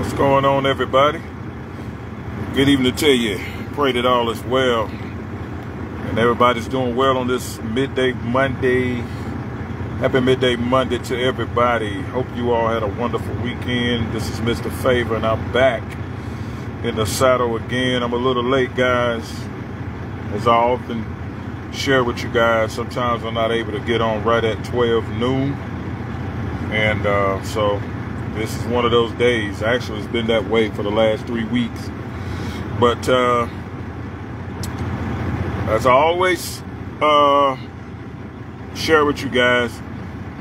What's going on, everybody? Good evening to you. Pray that all is well and everybody's doing well on this midday Monday. Happy midday Monday to everybody. Hope you all had a wonderful weekend. This is Mr. Favor and I'm back in the saddle again. I'm a little late, guys. As I often share with you guys, sometimes I'm not able to get on right at 12 noon. And so this is one of those days. Actually, it's been that way for the last 3 weeks. But as I always share with you guys,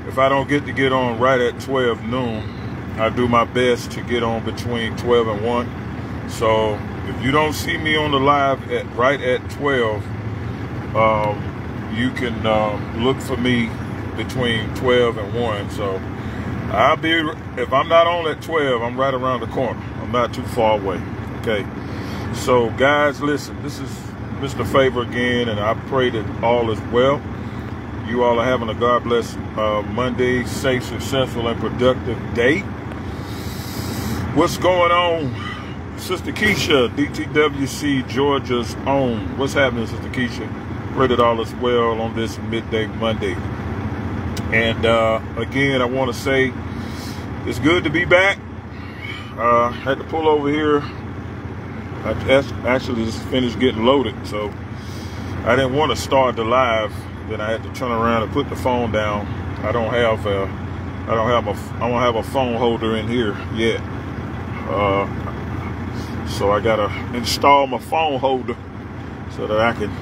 if I don't get on right at 12 noon, I do my best to get on between 12 and 1. So if you don't see me on the live right at 12, you can look for me between 12 and 1. So if I'm not on at 12, I'm right around the corner. I'm not too far away. Okay. So guys, listen, this is Mr. Favor again, and I pray that all is well. You all are having a God bless Monday, safe, successful, and productive day. What's going on? Sister Keisha, DTWC, Georgia's own. What's happening, Sister Keisha? Pray that all is well on this midday Monday. And again, I want to say it's good to be back. Had to pull over here. I actually just finished getting loaded, so I didn't want to start the live. Then I had to turn around and put the phone down. I don't have a phone holder in here yet. So I gotta install my phone holder so that I can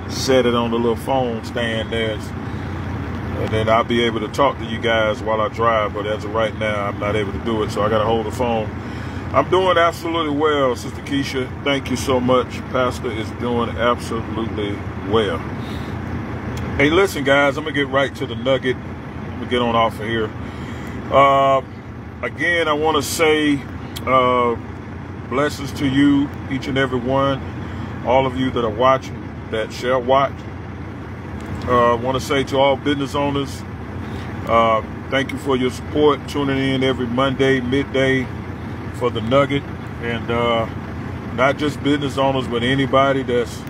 set it on the little phone stand there. And then I'll be able to talk to you guys while I drive. But as of right now, I'm not able to do it, so I got to hold the phone. I'm doing absolutely well, Sister Keisha. Thank you so much. Pastor is doing absolutely well. Hey, listen, guys, I'm going to get right to the nugget. I'm going to get on off of here. Again, I want to say blessings to you, each and every one, all of you that are watching, that shall watch. I want to say to all business owners, thank you for your support, tuning in every Monday, midday for the Nugget. And not just business owners, but anybody that's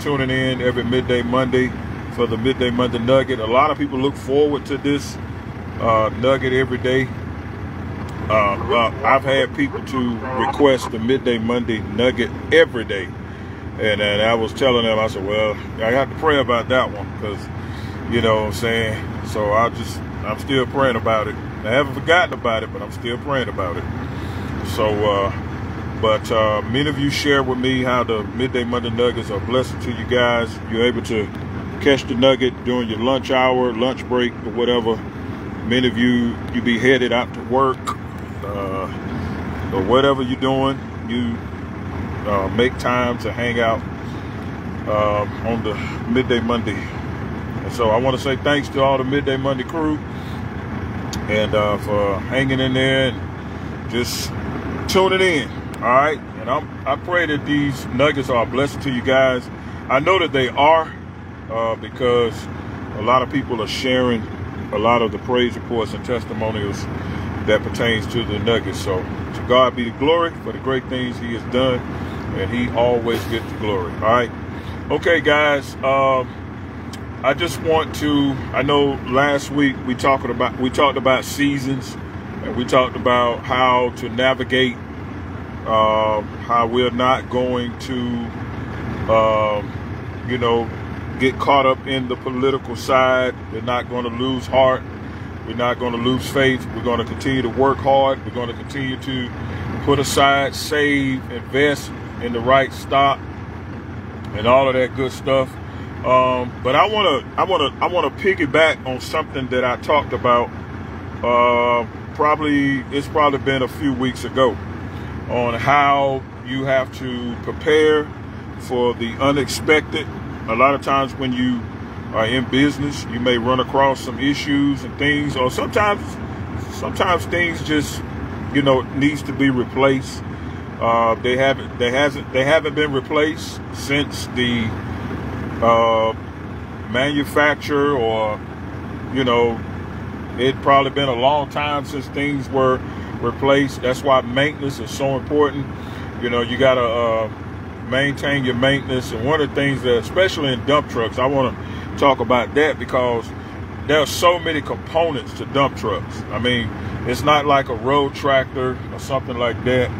tuning in every midday Monday for the Midday Monday Nugget. A lot of people look forward to this Nugget every day. I've had people to request the Midday Monday Nugget every day. And I was telling them, I said, well, I got to pray about that one because, you know what I'm saying? So I'm still praying about it. I haven't forgotten about it, but I'm still praying about it. So, but many of you share with me how the Midday Monday Nuggets are a blessing to you guys. You're able to catch the nugget during your lunch hour, lunch break, or whatever. Many of you be headed out to work or whatever you're doing. You make time to hang out on the Midday Monday. And so I want to say thanks to all the Midday Monday crew and for hanging in there and just tuning in. All right. And I pray that these nuggets are a blessing to you guys. I know that they are because a lot of people are sharing a lot of the praise reports and testimonials that pertains to the nuggets. So to God be the glory for the great things he has done. And he always gets the glory. All right. Okay, guys. I just want to, I know last week we talked about seasons, and we talked about how to navigate, how we're not going to, get caught up in the political side. We're not going to lose heart. We're not going to lose faith. We're going to continue to work hard. We're going to continue to put aside, save, invest in the right stock and all of that good stuff. But I want to piggyback on something that I talked about. It's probably been a few weeks ago on how you have to prepare for the unexpected. A lot of times when you are in business, you may run across some issues and things, or sometimes things just, needs to be replaced. They haven't been replaced since the manufacturer, or it'd probably been a long time since things were replaced. That's why maintenance is so important. You know, you got to maintain your maintenance. And one of the things that, especially in dump trucks, I want to talk about that because there are so many components to dump trucks. I mean, it's not like a road tractor or something like that.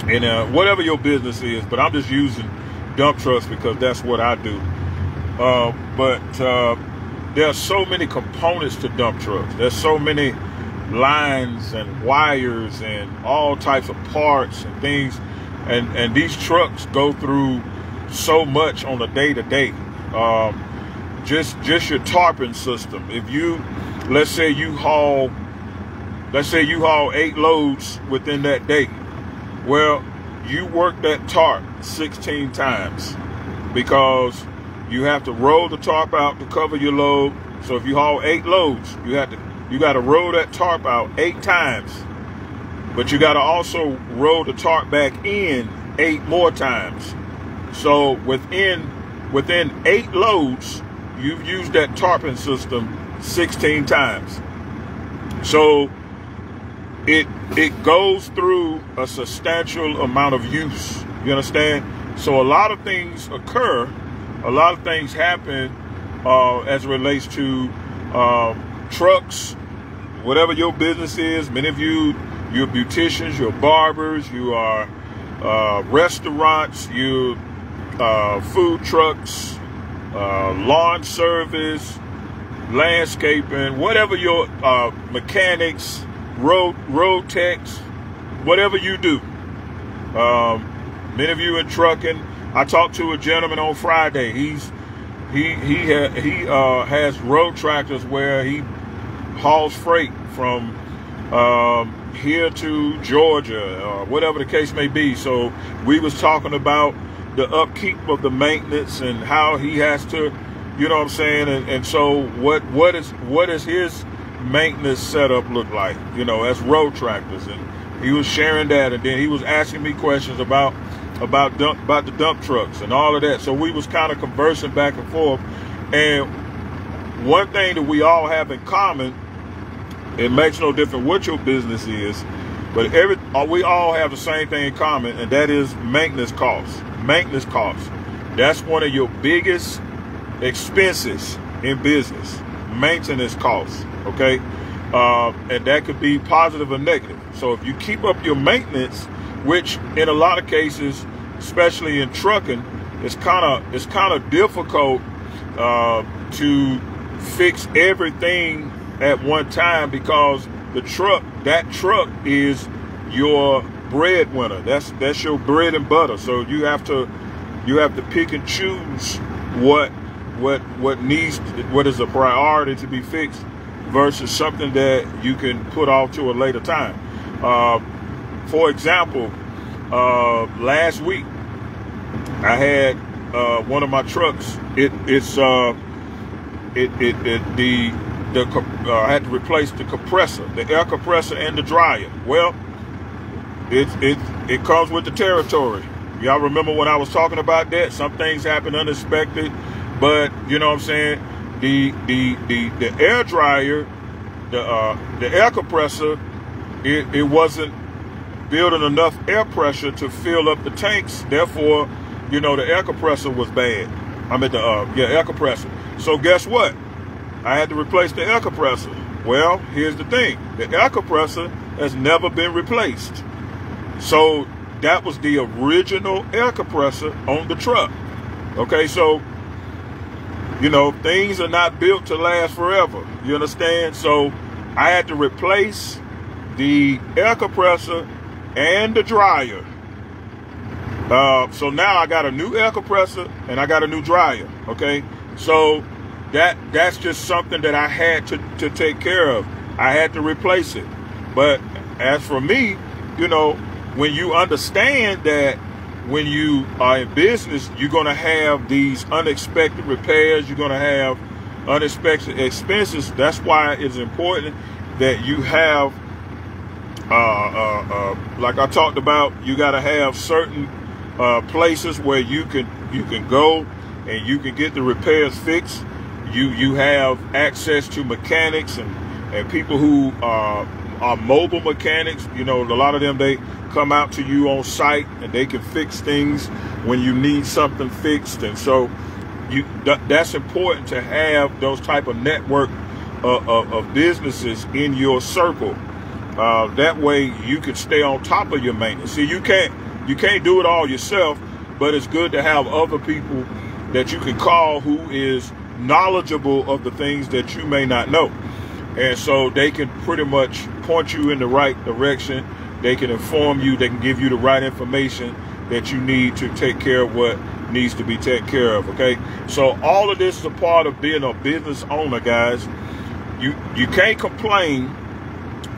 And whatever your business is, but I'm just using dump trucks because that's what I do. But there are so many components to dump trucks. There's so many lines and wires and all types of parts and things. And these trucks go through so much on a day-to-day. Just your tarping system. If you, let's say you haul 8 loads within that day. Well, you work that tarp 16 times because you have to roll the tarp out to cover your load. So if you haul 8 loads, you got to roll that tarp out 8 times. But you got to also roll the tarp back in 8 more times. So within 8 loads, you've used that tarping system 16 times. So it goes through a substantial amount of use. You understand? So a lot of things occur, a lot of things happen as it relates to trucks, whatever your business is. Many of you, you're beauticians, you're barbers, you are restaurants, you food trucks, lawn service, landscaping, whatever your mechanics, road techs, whatever you do. Many of you in trucking. I talked to a gentleman on Friday. He has road tractors where he hauls freight from here to Georgia, whatever the case may be. So we was talking about the upkeep of the maintenance and how he has to, you know what I'm saying? And so what is his maintenance setup look like, you know, as road tractors? And he was sharing that, and then he was asking me questions about the dump trucks and all of that. So we was kind of conversing back and forth. And one thing that we all have in common, it makes no difference what your business is, but we all have the same thing in common, and that is maintenance costs. Maintenance costs. That's one of your biggest expenses in business. Maintenance costs. Okay, and that could be positive or negative. So if you keep up your maintenance, which in a lot of cases, especially in trucking, it's kind of difficult to fix everything at one time because that truck is your breadwinner. That's your bread and butter. So you have to pick and choose what is a priority to be fixed versus something that you can put off to a later time. For example, last week I had one of my trucks. I had to replace the compressor, the air compressor, and the dryer. Well, it comes with the territory. Y'all remember when I was talking about that? Some things happen unexpected, but you know what I'm saying. The air dryer, the air compressor, it wasn't building enough air pressure to fill up the tanks. Therefore, you know, the air compressor was bad. I mean air compressor. So guess what? I had to replace the air compressor. Well, here's the thing. The air compressor has never been replaced. So that was the original air compressor on the truck. Okay, so, you know, things are not built to last forever. You understand? So I had to replace the air compressor and the dryer. So now I got a new air compressor and I got a new dryer. Okay, so that's just something that I had to take care of. I had to replace it. But as for me, you know, when you understand that when you are in business, you're going to have these unexpected repairs, you're going to have unexpected expenses. That's why it's important that you have, like I talked about, you got to have certain places where you can go and you can get the repairs fixed. You have access to mechanics and people who mobile mechanics. You know, a lot of them, they come out to you on site and they can fix things when you need something fixed. And so that's important to have those type of network of businesses in your circle. That way you can stay on top of your maintenance. See, you can't do it all yourself, but it's good to have other people that you can call who is knowledgeable of the things that you may not know. And so they can pretty much point you in the right direction. They can inform you. They can give you the right information that you need to take care of what needs to be taken care of. Okay. So all of this is a part of being a business owner, guys. You can't complain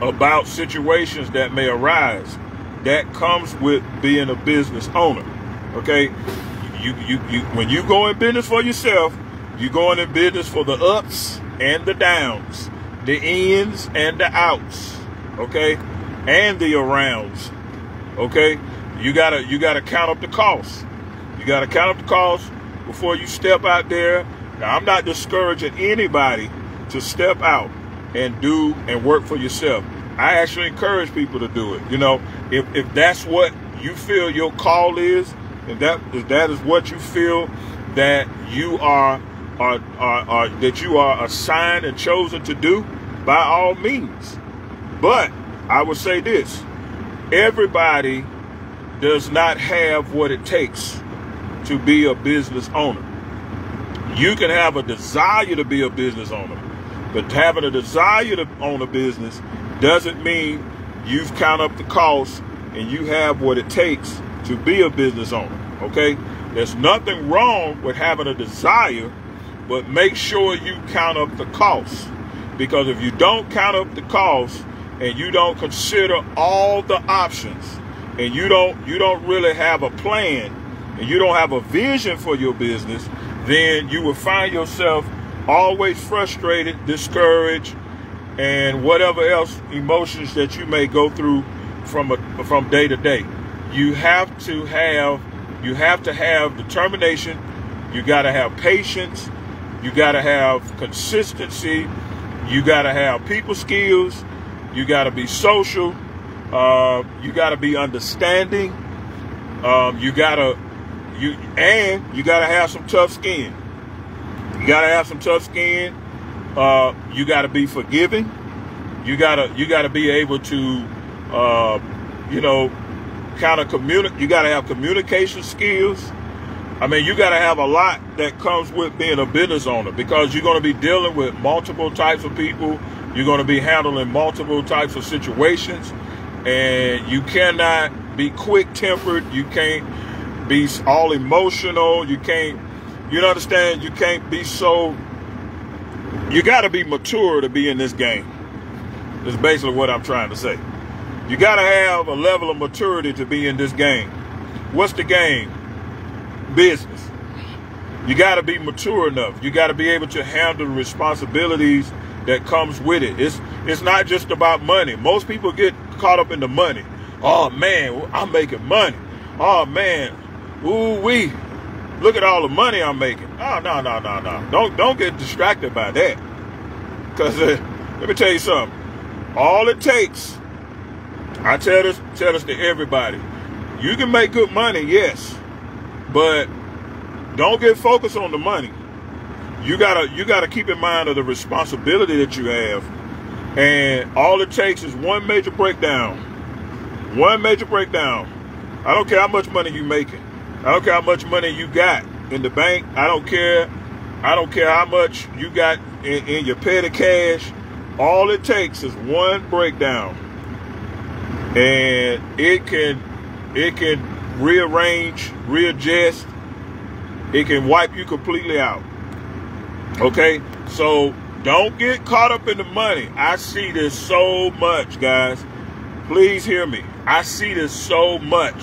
about situations that may arise. That comes with being a business owner. Okay. When you go in business for yourself, you're going in business for the ups and the downs, the ins and the outs, okay, and the arounds, okay. You gotta count up the costs. You gotta count up the costs before you step out there. Now, I'm not discouraging anybody to step out and do and work for yourself. I actually encourage people to do it. You know, if that's what you feel your call is, and that is what you feel that you are assigned and chosen to do, by all means. But I would say this: everybody does not have what it takes to be a business owner. You can have a desire to be a business owner, but having a desire to own a business doesn't mean you've counted up the costs and you have what it takes to be a business owner. Okay, there's nothing wrong with having a desire, but make sure you count up the costs. Because if you don't count up the costs and you don't consider all the options, and you don't really have a plan, and you don't have a vision for your business, then you will find yourself always frustrated, discouraged, and whatever else emotions that you may go through from day to day. You have to have determination. You got to have patience. You got to have consistency. You got to have people skills. You got to be social. You got to be understanding. You got to have some tough skin. You got to have some tough skin. You got to be forgiving. You got to be able to, kind of communicate. You got to have communication skills. I mean, you got to have a lot that comes with being a business owner, because you're going to be dealing with multiple types of people. You're going to be handling multiple types of situations, and you cannot be quick-tempered. You can't be all emotional. You understand? You can't be so. You got to be mature to be in this game. That's basically what I'm trying to say. You got to have a level of maturity to be in this game. What's the game? Business. You got to be mature enough. You got to be able to handle the responsibilities that comes with it. It's not just about money. Most people get caught up in the money. Oh man, I'm making money. Oh man, ooh wee, look at all the money I'm making. Oh no. Don't get distracted by that. Because let me tell you something. All it takes, I tell this to everybody. You can make good money, yes. But don't get focused on the money. You gotta keep in mind of the responsibility that you have. And all it takes is one major breakdown. One major breakdown. I don't care how much money you making. I don't care how much money you got in the bank. I don't care how much you got in your petty cash. All it takes is one breakdown. And it can rearrange, readjust. It can wipe you completely out. Okay? So don't get caught up in the money. I see this so much, guys. Please hear me. I see this so much.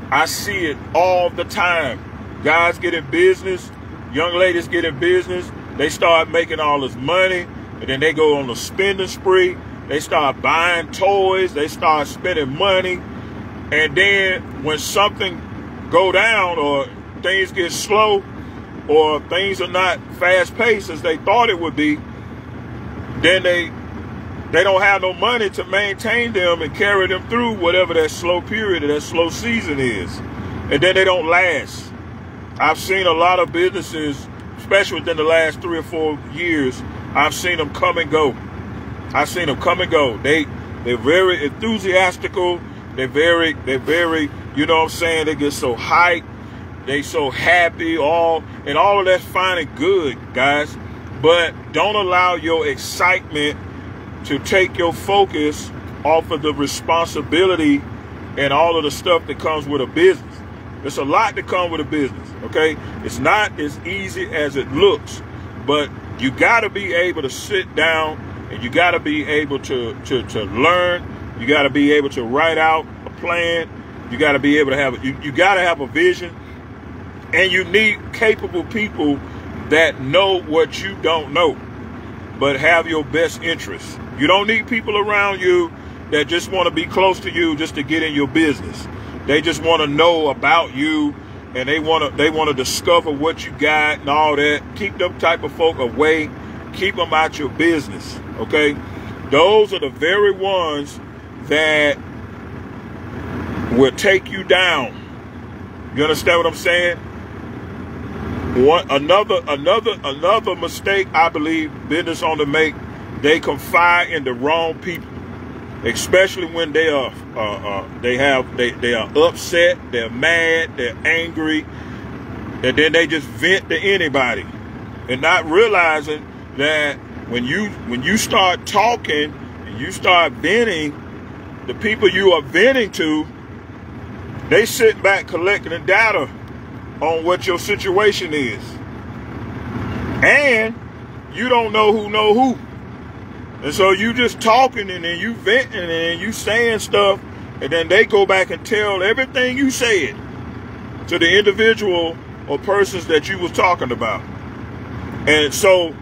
I see it all the time. Guys get in business. Young ladies get in business. They start making all this money. And then they go on a spending spree. They start buying toys. They start spending money. And then when something go down, or things get slow, or things are not fast paced as they thought it would be, then they don't have no money to maintain them and carry them through whatever that slow period or that slow season is. And then they don't last. I've seen a lot of businesses, especially within the last 3 or 4 years, I've seen them come and go. I've seen them come and go. They're very enthusiastical. They're very, you know what I'm saying? They get so hyped. They so happy, all of that's fine and good, guys. But don't allow your excitement to take your focus off of the responsibility and all of the stuff that comes with a business. There's a lot that comes with a business, okay? It's not as easy as it looks, but you got to be able to sit down and you got to be able to learn. You got to be able to write out a plan. You got to be able to have, you got to have a vision. And you need capable people that know what you don't know, but have your best interests. You don't need people around you that just want to be close to you just to get in your business. They just want to know about you, and they want to discover what you got and all that. Keep them type of folk away. Keep them out your business, okay? Those are the very ones that will take you down. You understand what I'm saying? Another mistake I believe business owners make, they confide in the wrong people, especially when they are upset, they're mad, they're angry, and then they just vent to anybody, and not realizing that when you start talking and you start venting, the people you are venting to, they sit back collecting the data on what your situation is. And you don't know who. And so you just talking and then you venting and then you saying stuff, and then they go back and tell everything you said to the individual or persons that you was talking about. And so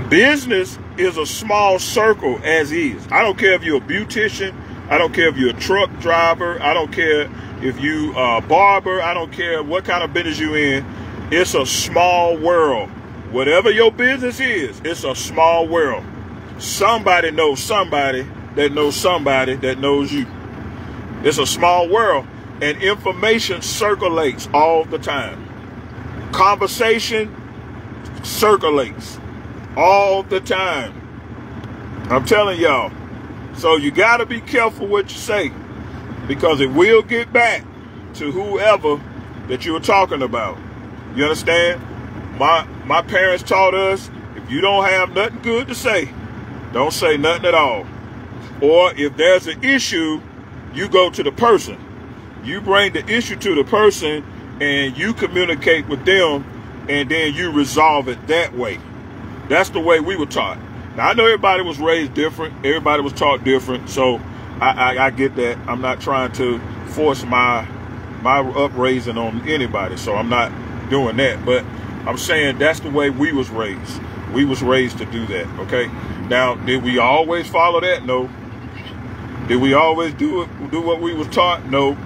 business is a small circle as is. I don't care if you're a beautician. I don't care if you're a truck driver. I don't care if you are a barber. I don't care what kind of business you're in. It's a small world. Whatever your business is, it's a small world. Somebody knows somebody that knows somebody that knows you. It's a small world, and information circulates all the time. Conversation circulates all the time. I'm telling y'all. So you got to be careful what you say, because it will get back to whoever that you were talking about. You understand? My parents taught us, if you don't have nothing good to say, don't say nothing at all. Or if there's an issue, you go to the person. You bring the issue to the person and you communicate with them, and then you resolve it that way. That's the way we were taught. Now, I know everybody was raised different. Everybody was taught different. So I get that. I'm not trying to force my upraising on anybody. So I'm not doing that. But I'm saying that's the way we was raised. We was raised to do that. Okay. Now, did we always follow that? No. Did we always do what we was taught? No.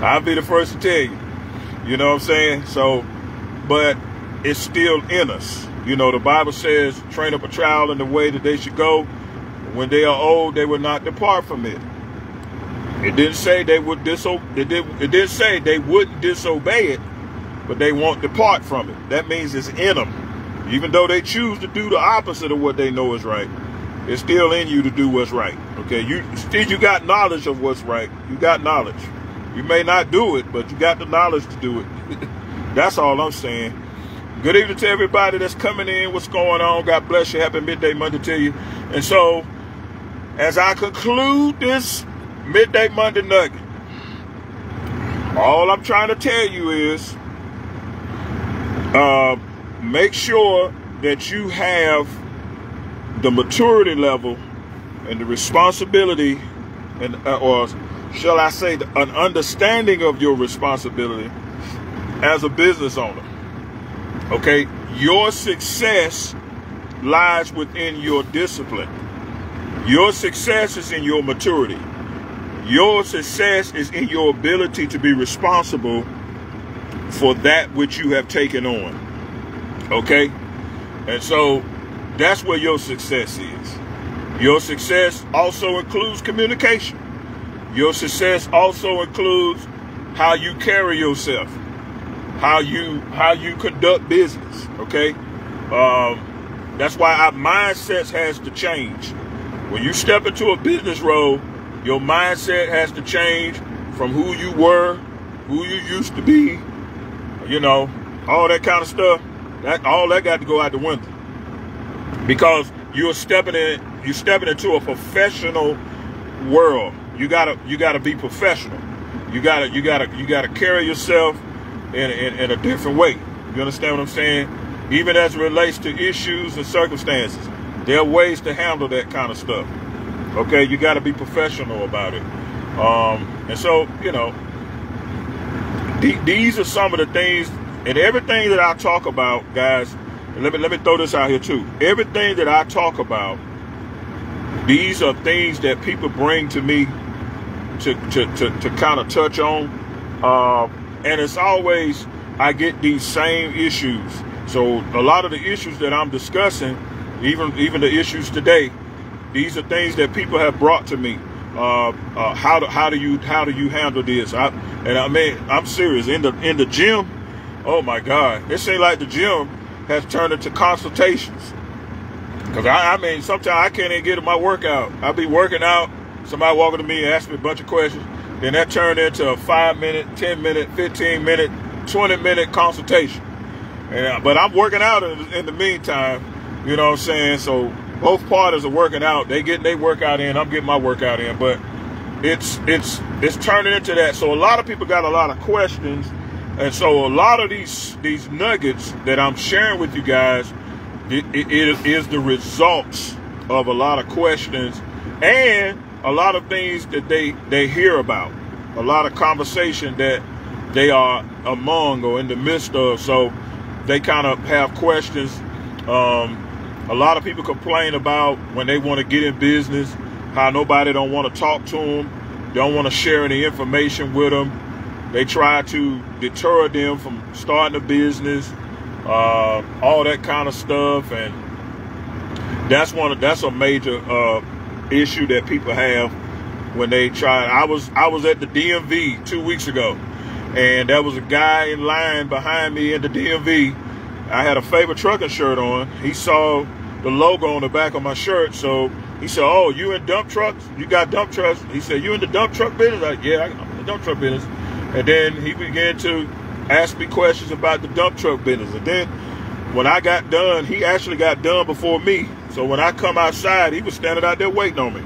I'll be the first to tell you. You know what I'm saying? So, but it's still in us. You know, the Bible says, train up a child in the way that they should go. When they are old, they will not depart from it. It didn't say they would it didn't say they wouldn't disobey it, but they won't depart from it. That means it's in them. Even though they choose to do the opposite of what they know is right, it's still in you to do what's right. Okay, you got knowledge of what's right. You got knowledge. You may not do it, but you got the knowledge to do it. That's all I'm saying. Good evening to everybody that's coming in. What's going on? God bless you. Happy Midday Monday to you. And so, as I conclude this Midday Monday Nugget, all I'm trying to tell you is make sure that you have the maturity level and the responsibility, and or shall I say, an understanding of your responsibility as a business owner. Okay, your success lies within your discipline. Your success is in your maturity. Your success is in your ability to be responsible for that which you have taken on. Okay, and so that's where your success is. Your success also includes communication. Your success also includes how you carry yourself, how you conduct business. Okay, that's why our mindsets has to change. When you step into a business role, your mindset has to change from who you were, who you used to be. You know, all that kind of stuff. All that got to go out the window, because you're stepping into a professional world. You gotta be professional. You gotta carry yourself in a different way. You understand what I'm saying? Even as it relates to issues and circumstances, there are ways to handle that kind of stuff. Okay, you got to be professional about it. And so, you know, these are some of the things, and everything that I talk about, guys. Let me throw this out here too. Everything that I talk about, these are things that people bring to me to kind of touch on, and it's always I get these same issues. So a lot of the issues that I'm discussing, even the issues today, these are things that people have brought to me. How do you handle this? I'm serious. In the gym, oh my God, it seems like the gym has turned into consultations. Because I mean, sometimes I can't even get to my workout. I'll be working out, somebody walking to me and ask me a bunch of questions, then that turned into a 5-minute, 10-minute, 15-minute, 20-minute consultation. But I'm working out in the meantime, you know what I'm saying? So both parties are working out. They getting their workout in, I'm getting my workout in. But it's turning into that. So a lot of people got a lot of questions. And so a lot of these nuggets that I'm sharing with you guys, it is the results of a lot of questions and a lot of things that they hear about, a lot of conversation that they are among or in the midst of. So they kind of have questions. A lot of people complain about when they want to get in business, how nobody don't want to talk to them, don't want to share any information with them. They try to deter them from starting a business, all that kind of stuff, and that's a major issue that people have when they try. I was at the DMV 2 weeks ago, and there was a guy in line behind me in the DMV. I had a Favorite Trucking shirt on. He saw the logo on the back of my shirt, so he said, "Oh, you in dump trucks? You got dump trucks?" He said, "You in the dump truck business?" I'm like, "Yeah, I'm in the dump truck business." And then he began to ask me questions about the dump truck business. And then when I got done, he actually got done before me. So when I come outside, he was standing out there waiting on me.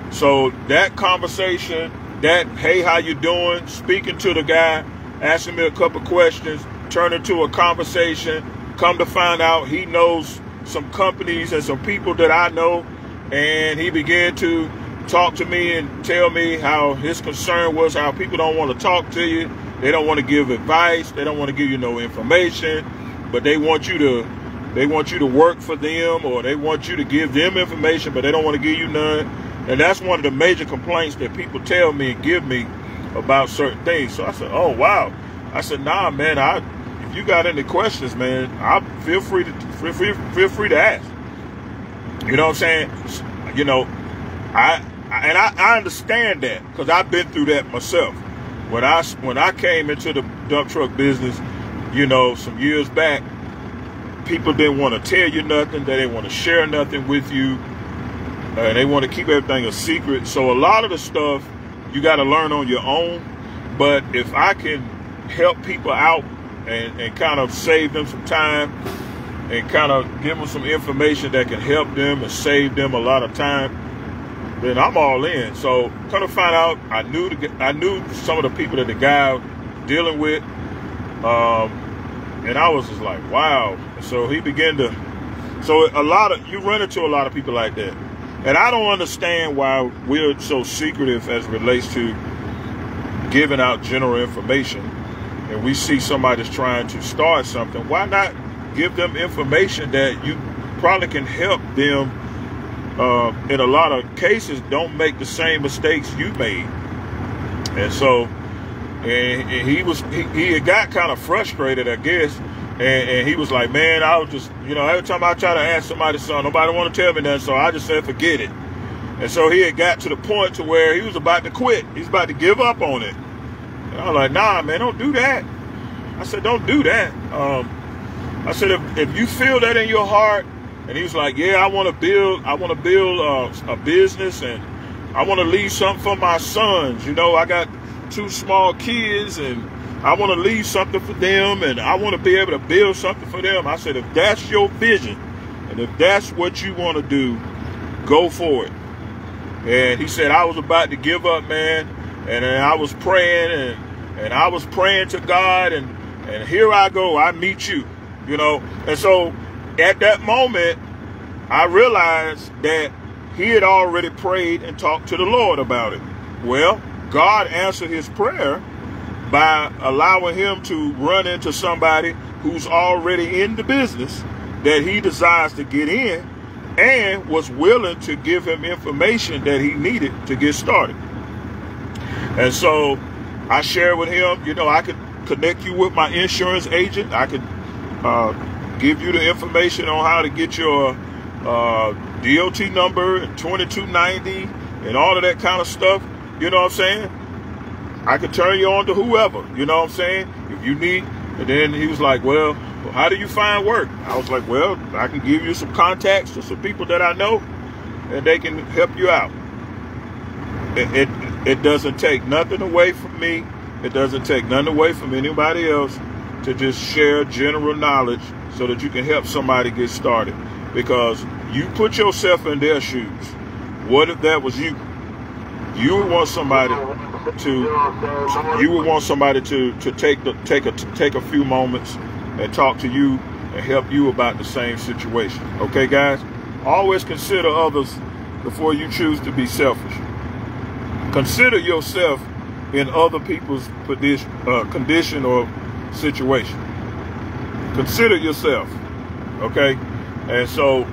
So that conversation, that, hey, how you doing? Speaking to the guy, asking me a couple questions, turned into a conversation. Come to find out, he knows some companies and some people that I know. And he began to talk to me and tell me how his concern was how people don't want to talk to you. They don't want to give advice. They don't want to give you no information, but they want you to work for them, or they want you to give them information, but they don't want to give you none. And that's one of the major complaints that people tell me and give me about certain things. So I said, "Oh, wow." I said, "Nah, man, if you got any questions, man, feel free to ask." You know what I'm saying? You know, I understand that because I've been through that myself. When I came into the dump truck business, you know, some years back, people didn't want to tell you nothing. They didn't want to share nothing with you. They want to keep everything a secret. So a lot of the stuff you got to learn on your own. But if I can help people out and kind of save them some time and kind of give them some information that can help them and save them a lot of time, then I'm all in. So come to find out, I knew some of the people that the guy was dealing with, and I was just like, wow. So he began to. So you run into a lot of people like that, and I don't understand why we're so secretive as it relates to giving out general information. And we see somebody's trying to start something. Why not give them information that you probably can help them? In a lot of cases, don't make the same mistakes you made. And so, and he got kind of frustrated, I guess, And he was like, man, I was just, every time I try to ask somebody something, nobody want to tell me that, so I just said, forget it. And so he had got to the point to where he was about to quit. He's about to give up on it. And I was like, nah, man, don't do that. I said, don't do that. I said, if you feel that in your heart, and he was like, yeah, I want to build a business, and I want to leave something for my sons. I got 2 small kids, and I want to leave something for them, and I want to be able to build something for them. I said, if that's your vision, and if that's what you want to do, go for it. And he said, I was about to give up, man, and I was praying, and I was praying to God, and here I go, I meet you, And so at that moment, I realized that he had already prayed and talked to the Lord about it. Well, God answered his prayer by allowing him to run into somebody who's already in the business that he desires to get in, and was willing to give him information that he needed to get started. And so I shared with him, I could connect you with my insurance agent. I could give you the information on how to get your DOT number and 2290 and all of that kind of stuff. You know what I'm saying? I could turn you on to whoever, you know what I'm saying? If you need. And then he was like, well, how do you find work? I was like, well, I can give you some contacts to some people that I know, and they can help you out. It doesn't take nothing away from me. It doesn't take nothing away from anybody else to just share general knowledge so that you can help somebody get started. Because you put yourself in their shoes. What if that was you? You would want somebody to take a few moments and talk to you and help you about the same situation. Okay, guys? Always consider others before you choose to be selfish. Consider yourself in other people's condition or situation. Consider yourself. Okay? And so,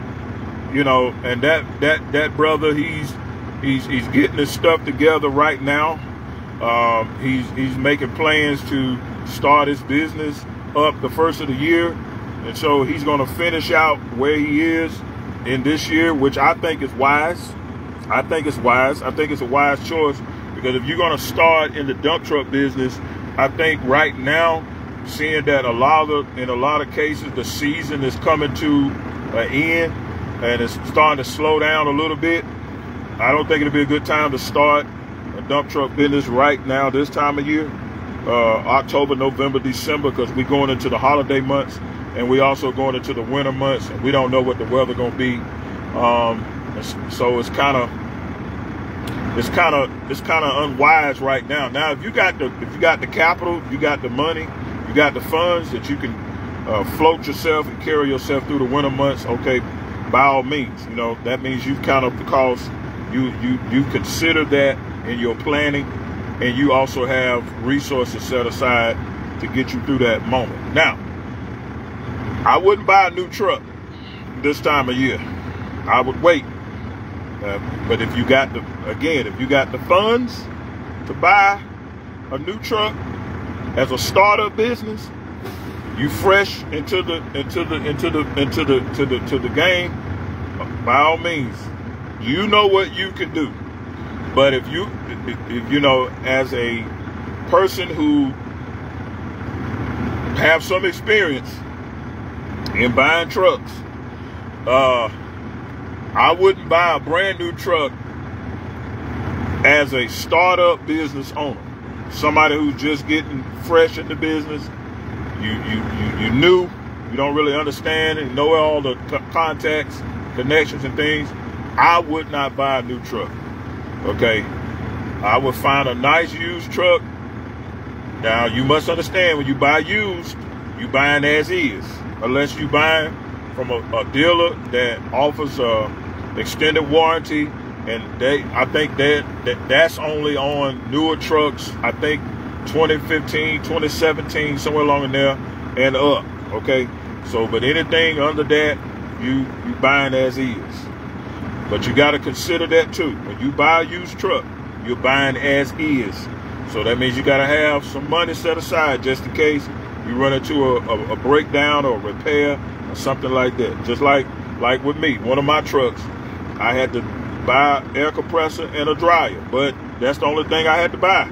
and that brother, he's getting his stuff together right now. He's making plans to start his business up the first of the year, and so he's going to finish out where he is in this year, which I think is wise. I think it's wise. I think it's a wise choice, because if you're going to start in the dump truck business, I think right now, seeing that in a lot of cases the season is coming to an end and it's starting to slow down a little bit, I don't think it'll be a good time to start a dump truck business right now this time of year, October, November, December, because we're going into the holiday months, and we also going into the winter months, and we don't know what the weather going to be. So it's kind of unwise right now. Now, if you got the capital, you got the money, you got the funds that you can float yourself and carry yourself through the winter months, okay, by all means. That means you've kind of, because you consider that in your planning, and you also have resources set aside to get you through that moment. Now, I wouldn't buy a new truck this time of year. I would wait. But if you got the funds to buy a new truck as a startup business, you fresh into the game, by all means, you know what you can do. But if you as a person who have some experience in buying trucks, I wouldn't buy a brand new truck as a startup business owner. Somebody who's just getting fresh in the business. You new, you don't really understand and know all the contacts, connections and things. I would not buy a new truck. Okay, I would find a nice used truck. Now, you must understand, when you buy used, you buying as is, unless you buying from a dealer that offers extended warranty, and I think that's only on newer trucks. I think 2015, 2017, somewhere along in there and up. Okay, so but anything under that, you buying as is. But you got to consider that too. When you buy a used truck, you're buying as is. So that means you got to have some money set aside just in case You run into a breakdown or a repair or something like that. Just like with me, one of my trucks, I had to buy an air compressor and a dryer, but that's the only thing I had to buy.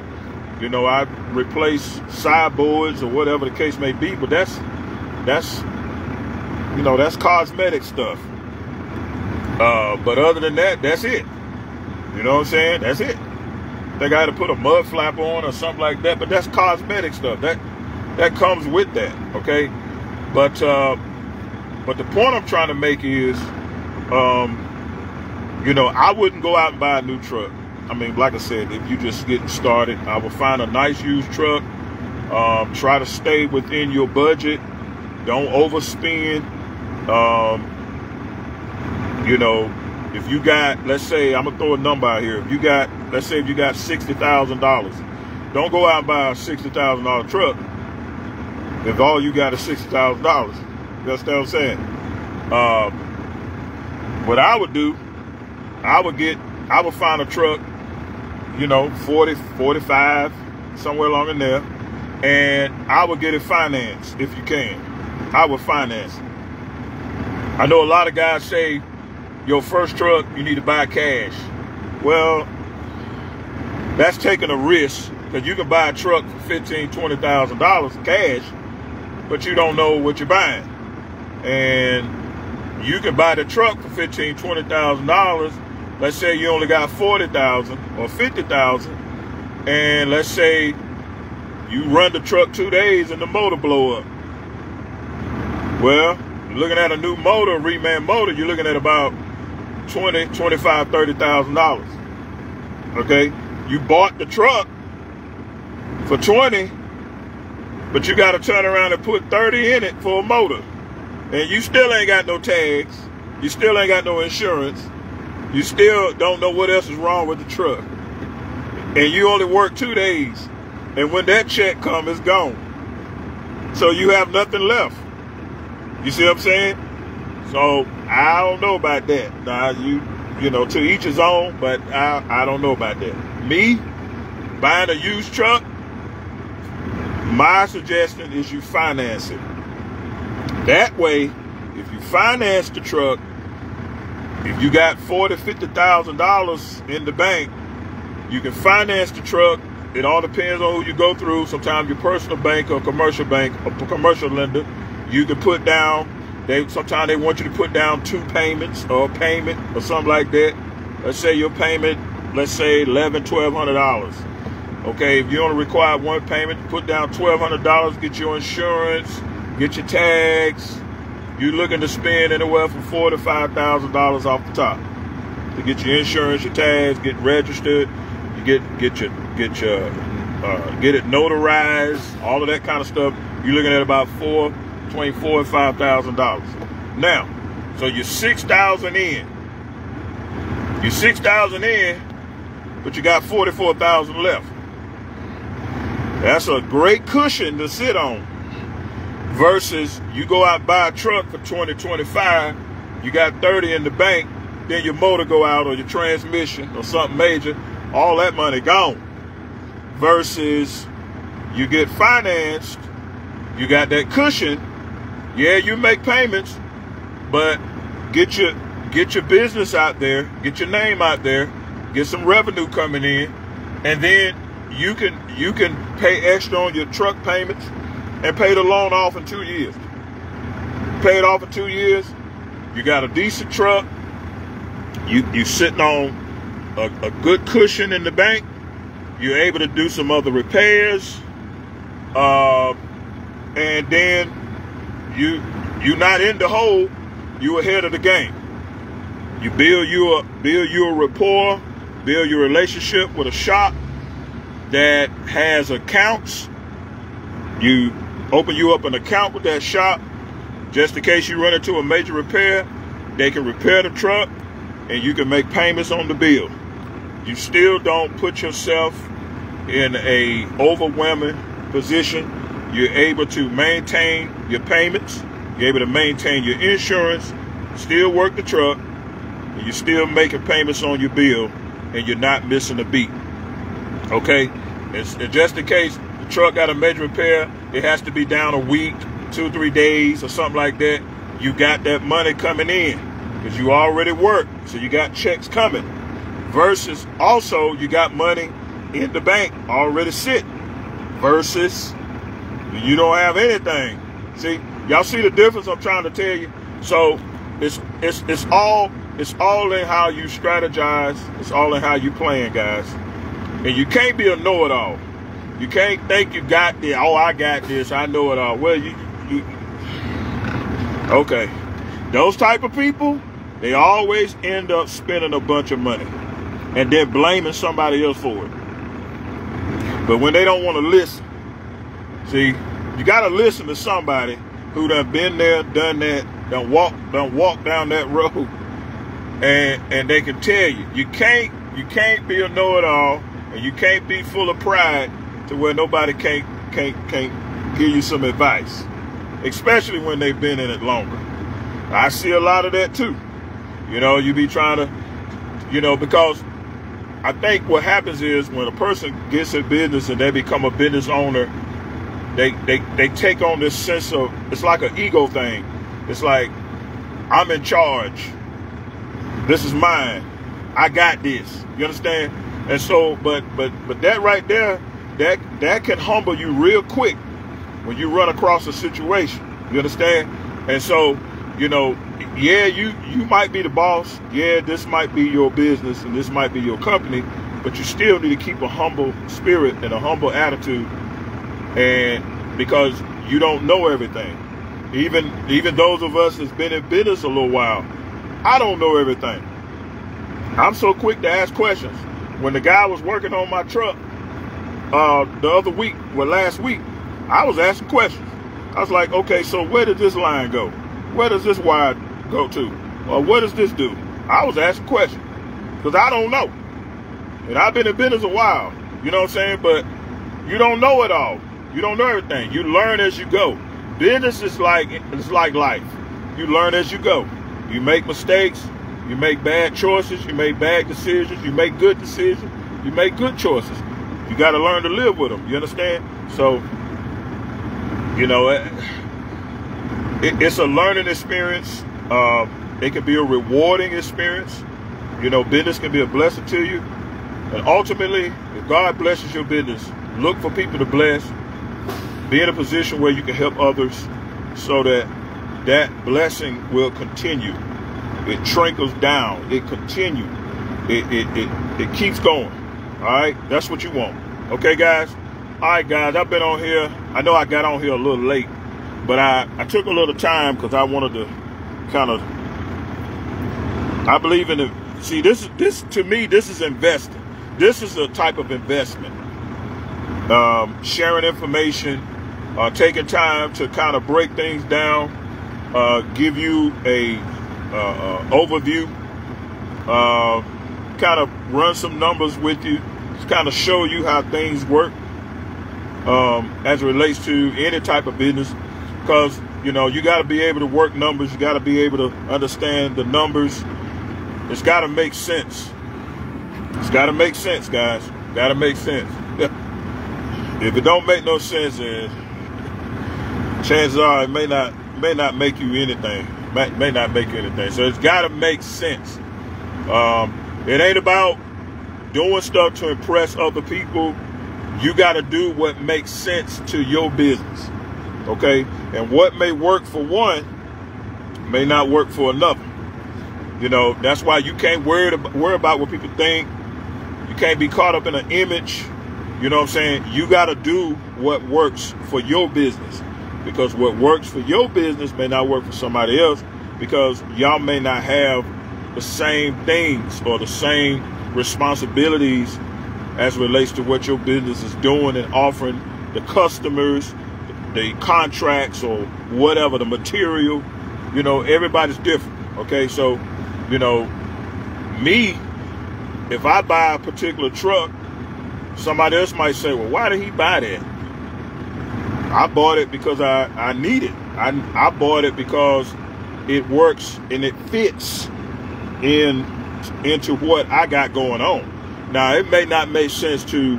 You know, I replaced sideboards or whatever the case may be, but that's you know, that's cosmetic stuff. But other than that, that's it. You know what I'm saying? That's it. I think I had to put a mud flap on or something like that, but that's cosmetic stuff. That comes with that, okay? But the point I'm trying to make is, you know, I wouldn't go out and buy a new truck. I mean, like I said, if you just getting started, I would find a nice used truck. Try to stay within your budget. Don't overspend. You know, if you got, let's say, I'm gonna throw a number out here. If you got, let's say, if you got $60,000, don't go out and buy a $60,000 truck if all you got is $60,000. You understand what I'm saying? What I would do, I would find a truck, you know, 40, 45, somewhere along in there, and I would get it financed if you can. I would finance it. I know a lot of guys say, your first truck, you need to buy cash. Well, that's taking a risk, because you can buy a truck for $15,000, $20,000 cash, but you don't know what you're buying. And you can buy the truck for $15,000, $20,000. Let's say you only got $40,000 or $50,000, and let's say you run the truck 2 days and the motor blow up. Well, you're looking at a new motor, a reman motor, you're looking at about $20,000, $25,000, $30,000. Okay, you bought the truck for 20, but you got to turn around and put 30 in it for a motor, and you still ain't got no tags, you still ain't got no insurance, you still don't know what else is wrong with the truck, and you only work 2 days, and when that check comes, it's gone. So you have nothing left. You see what I'm saying? So I don't know about that. Now, you know, to each his own, but I don't know about that. Me, buying a used truck, my suggestion is you finance it. That way, if you finance the truck, if you got $40,000, $50,000 in the bank, you can finance the truck. It all depends on who you go through. Sometimes your personal bank or commercial bank or commercial lender, you can put down. Sometimes they want you to put down 2 payments or a payment or something like that. Let's say your payment, let's say $1,100, $1,200. Okay, if you only require 1 payment, put down $1,200, get your insurance, get your tags. You're looking to spend anywhere from $4,000 to $5,000 off the top to get your insurance, your tags, get registered, you get it notarized, all of that kind of stuff. You're looking at about between $4,000 and $5,000. Now, so you're $6,000 in. You're $6,000 in, but you got $44,000 left. That's a great cushion to sit on. Versus you go out and buy a truck for $20,000, $25,000, you got $30,000 in the bank, then your motor go out or your transmission or something major, all that money gone. Versus you get financed, you got that cushion. Yeah, you make payments, but get your business out there, get your name out there, get some revenue coming in, and then you can pay extra on your truck payments and pay the loan off in 2 years. Pay it off in 2 years. You got a decent truck. You sitting on a good cushion in the bank. You're able to do some other repairs, and then you're not in the hole. You ahead of the game. You build your rapport, build your relationship with a shop that has accounts. You open you up an account with that shop, just in case you run into a major repair. They can repair the truck, and you can make payments on the bill. You still don't put yourself in a overwhelming position. You're able to maintain your payments. You're able to maintain your insurance, still work the truck, and you're still making payments on your bill, and you're not missing a beat. Okay? And just in case the truck got a major repair, it has to be down a week, 2 or 3 days or something like that. You got that money coming in because you already work. So you got checks coming versus also you got money in the bank already sitting versus you don't have anything. See, y'all see the difference I'm trying to tell you? So it's all in how you strategize. It's all in how you plan, guys. And you can't be a know-it-all. You can't think you got this. Oh, I got this. I know it all. Well, okay. Those type of people, they always end up spending a bunch of money and then blaming somebody else for it. But when they don't want to listen, see, you got to listen to somebody who done been there, done that, done walk down that road, and they can tell you, you can't be a know-it-all, and you can't be full of pride to where nobody can't give you some advice, especially when they've been in it longer. I see a lot of that too. You know, you be trying to, you know, because I think what happens is when a person gets a business and they become a business owner, they take on this sense of, it's like an ego thing. It's like, I'm in charge. This is mine. I got this. You understand? And so, but that right there, that can humble you real quick when you run across a situation. You understand? And so, you know, yeah, you might be the boss. Yeah, this might be your business and this might be your company, but you still need to keep a humble spirit and a humble attitude. And because you don't know everything. Even those of us that's been in business a little while, I don't know everything. I'm so quick to ask questions. When the guy was working on my truck the other week, well, last week, I was asking questions. I was like, okay, so where did this line go? Where does this wire go to? Or what does this do? I was asking questions because I don't know. And I've been in business a while, you know what I'm saying? But you don't know it all. You don't know everything. You learn as you go. Business is like life. You learn as you go. You make mistakes. You make bad choices. You make bad decisions. You make good decisions. You make good choices. You got to learn to live with them. You understand? So, you know, it's a learning experience. It can be a rewarding experience. You know, business can be a blessing to you. And ultimately, if God blesses your business, look for people to bless. Be in a position where you can help others so that that blessing will continue. It trickles down. It continues. It keeps going. All right? That's what you want. Okay, guys? All right, guys. I've been on here. I know I got on here a little late, but I took a little time because I wanted to kind of, I believe in the, see, this to me, this is investing. This is a type of investment. Sharing information, taking time to kind of break things down, give you a overview, kind of run some numbers with you, kind of show you how things work as it relates to any type of business. Because, you know, you got to be able to work numbers. You got to be able to understand the numbers. It's got to make sense. It's got to make sense, guys. Got to make sense. If it don't make no sense, then chances are it may not make you anything. May not make you anything. So it's got to make sense. It ain't about doing stuff to impress other people. You got to do what makes sense to your business. Okay? And what may work for one may not work for another. You know, that's why you can't worry about what people think. You can't be caught up in an image. You know what I'm saying? You got to do what works for your business, because what works for your business may not work for somebody else, because y'all may not have the same things or the same responsibilities as it relates to what your business is doing and offering the customers, the contracts or whatever, the material. You know, everybody's different. Okay, so, you know, me, if I buy a particular truck, somebody else might say, well, why did he buy that? I bought it because I need it. I bought it because it works and it fits into what I got going on. Now, it may not make sense to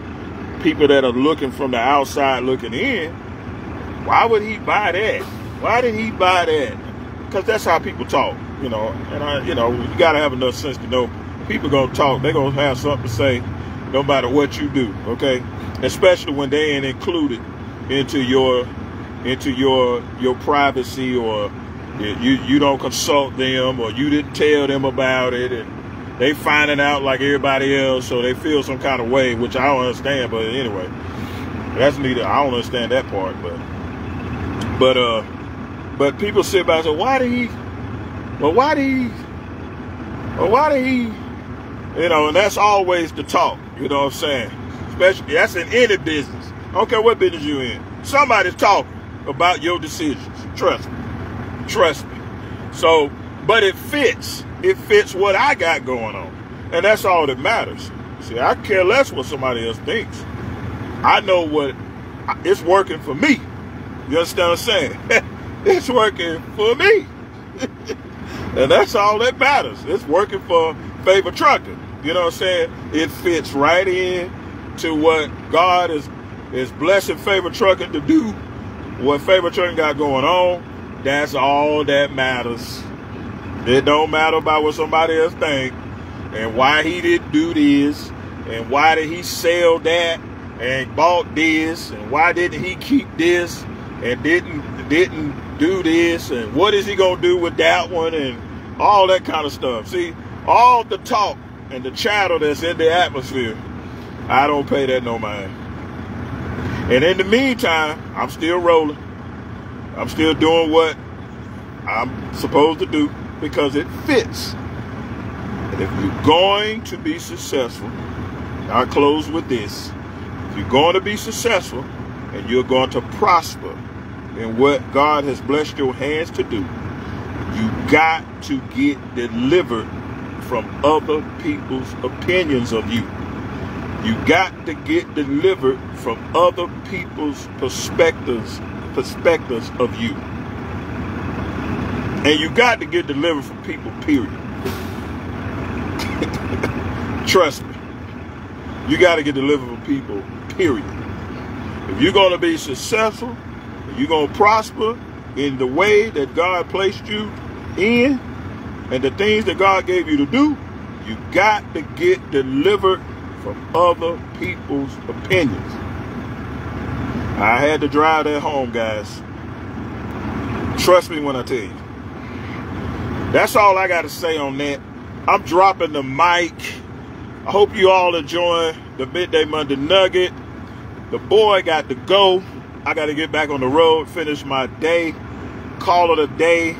people that are looking from the outside looking in, Why would he buy that? Why did he buy that? Because that's how people talk, you know. And you gotta have enough sense to know people gonna talk. They're gonna have something to say, no matter what you do. Okay, especially when they ain't included into your privacy, or you don't consult them, or you didn't tell them about it, and they finding out like everybody else, so they feel some kind of way, which I don't understand. But anyway, that's neither. I don't understand that part, but people sit back and say, why did he? You know, and that's always the talk. You know what I'm saying? Especially that's in any business. I don't care what business you're in. Somebody's talking about your decisions. Trust me. So, but it fits. It fits what I got going on, and that's all that matters. See, I care less what somebody else thinks. I know what it's working for me. You understand what I'm saying? It's working for me. And that's all that matters. It's working for Favor Trucking. You know what I'm saying? It fits right in to what God is blessing Favor Trucking to do. What Favor Trucking got going on, that's all that matters. It don't matter about what somebody else think, and why he didn't do this, and why did he sell that and bought this, and why didn't he keep this and didn't do this, and what is he gonna do with that one, and all that kind of stuff. See, all the talk and the chatter that's in the atmosphere, I don't pay that no mind. And in the meantime, I'm still rolling. I'm still doing what I'm supposed to do because it fits. And if you're going to be successful, I'll close with this. If you're going to be successful and you're going to prosper in what God has blessed your hands to do, you got to get delivered from other people's opinions of you. You got to get delivered from other people's perspectives of you. And you got to get delivered from people, period. Trust me. You got to get delivered from people, period. If you're going to be successful, if you're going to prosper in the way that God placed you in, and the things that God gave you to do, you got to get delivered from other people's opinions. I had to drive that home, guys. Trust me when I tell you. That's all I got to say on that. I'm dropping the mic. I hope you all enjoying the Midday Monday Nugget. The boy got to go. I got to get back on the road, finish my day, call it a day.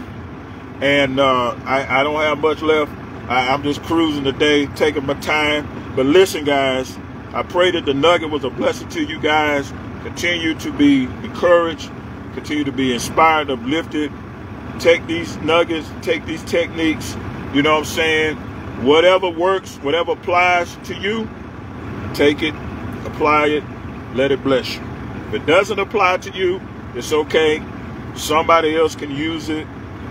And I don't have much left. I'm just cruising today, taking my time. But listen, guys, I pray that the Nugget was a blessing to you guys. Continue to be encouraged. Continue to be inspired, uplifted. Take these nuggets, take these techniques, you know what I'm saying? Whatever works, whatever applies to you, take it, apply it, let it bless you. If it doesn't apply to you, it's okay. Somebody else can use it,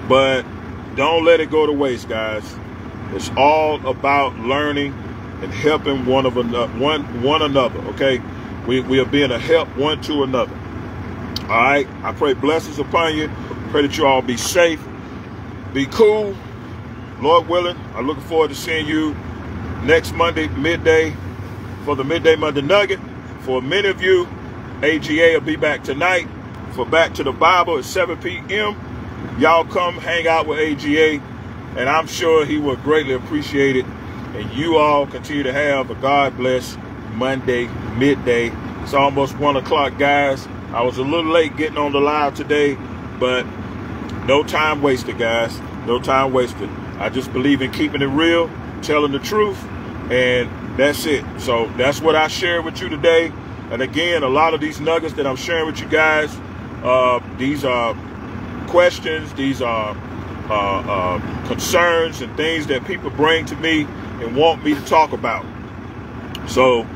but don't let it go to waste, guys. It's all about learning and helping one another, okay? We are being a help one to another. All right? I pray blessings upon you. Pray that you all be safe, be cool. Lord willing, I'm looking forward to seeing you next Monday, midday, for the Midday Monday Nugget. For many of you, AGA will be back tonight for Back to the Bible at 7 p.m. Y'all come hang out with AGA, and I'm sure he will greatly appreciate it. And you all continue to have a God bless Monday, midday. It's almost 1 o'clock, guys. I was a little late getting on the live today, but no time wasted, guys. No time wasted. I just believe in keeping it real, telling the truth, and that's it. So that's what I share with you today. And again, a lot of these nuggets that I'm sharing with you guys, these are questions, these are concerns and things that people bring to me and want me to talk about. So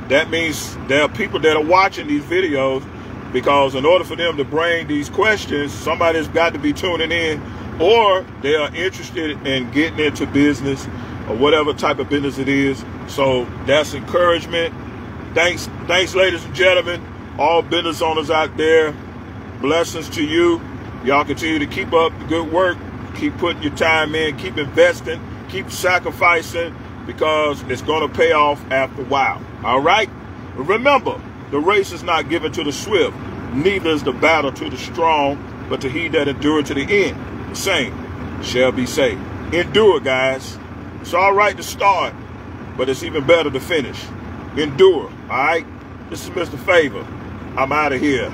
that means there are people that are watching these videos, because in order for them to bring these questions, somebody's got to be tuning in, or they are interested in getting into business or whatever type of business it is. So that's encouragement. Thanks, ladies and gentlemen, all business owners out there. Blessings to you. Y'all continue to keep up the good work. Keep putting your time in. Keep investing. Keep sacrificing, because it's going to pay off after a while. All right? Remember, the race is not given to the swift, neither is the battle to the strong, but to he that endureth to the end. The same shall be saved. Endure, guys. It's all right to start, but it's even better to finish. Endure, all right? This is Mr. Favor. I'm out of here.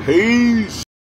Peace.